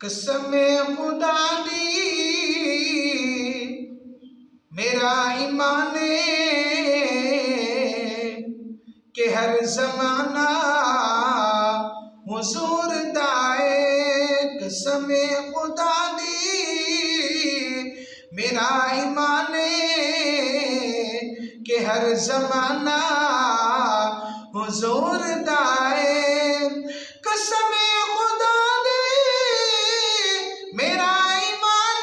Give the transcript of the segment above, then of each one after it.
قسم خدا دی میرا ایمان کہ ہر زمانہ حضور دائے قسم خدا دی میرا ایمان کہ ہر زمانہ حضور دائے قسم خدا دی میرا ایمان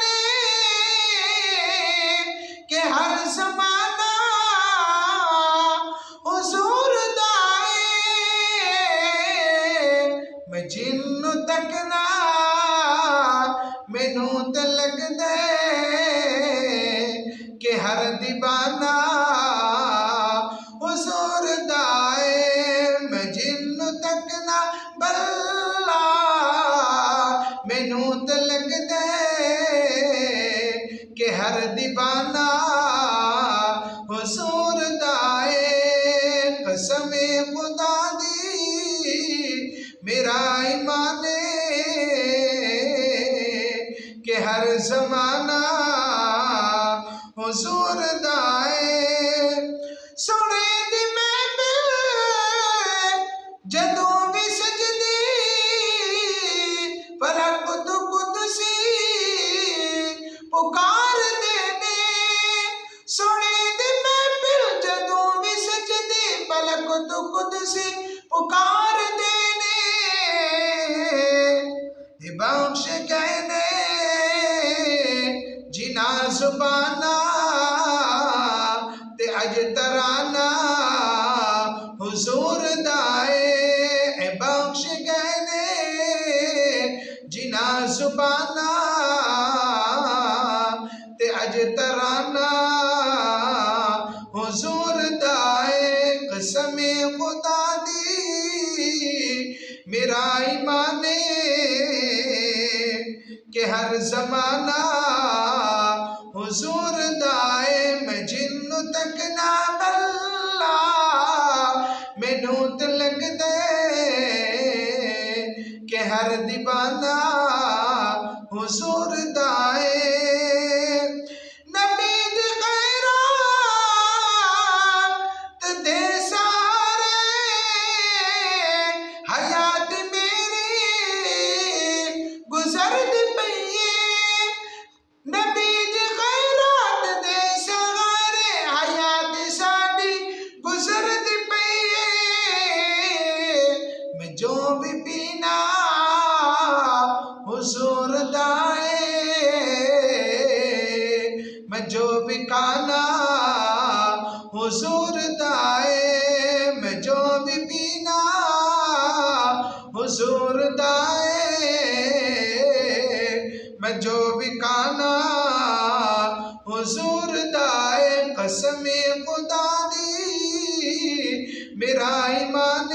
کہ ہر زمانہ حضور دائے میں جن تک نہ مینوں تے لگ دے کہ ہر دیوانہ حضور دائے میں جن تک نہ بلا مینوں تے لگ دے کہ ہر دیوانہ حضور دائے قسم خدا دی میرا ایمان کہ ہر زمانہ حضور دائے سونے دی محفل جدوں بھی سجدی پلک تو قدسی پکار دینے سونے دی محفل جدوں بھی سجدی پلک تو قدسی پکار دینے بخش کہنے جنا زبانہ تے اج ترانہ حضور دائے بخش کہنے جنا زبانہ تے اج ترانہ حضور دائے قسم خدا دی میرا ایمان کہ ہر زمانہ حضور دائے میں جن تک نہ بلا مینوں تے لگ دے کہ ہر دیوانہ حضور دائے نبی دی خیرات دے سارے حیات میری گزر دی پئیے نبی دی خیرات دے سارے حیات ساڈی گزر دی پئیے میں جو بھی پینا حضور دائے میں جو بھی کھانا حضور دائے میں جو بھی پینا حضور دائے میں جو بھی کھانا حضور دائے قسم خدا دی میرا ایمان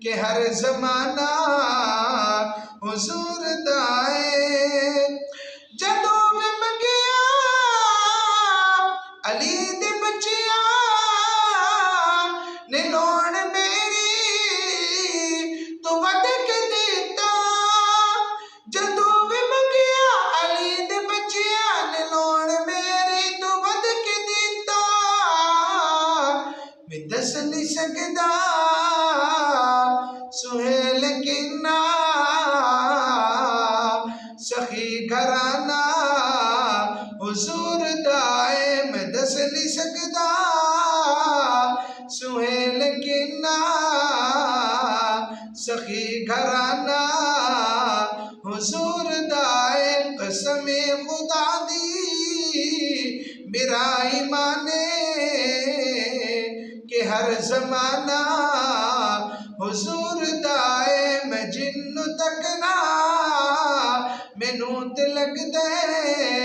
کہ ہر زمانہ حضور دائے جدوں میں منگیا علی دے بچیاں نے لوڑ میری تو ود کے دیتا جدوں میں منگیا علی دے بچیاں نے لوڑ میری تو ود کے دیتا میں دس نہیں سکدا سہیل کنا سخی گھرانہ حضور دائے میں دس نہیں سکدا سہیل کنا سخی گھرانہ حضور دائے قسم خدا دی میرا ایمان کہ ہر زمانہ حضور دائے میں جن تک نہ مینوں تے لگ دے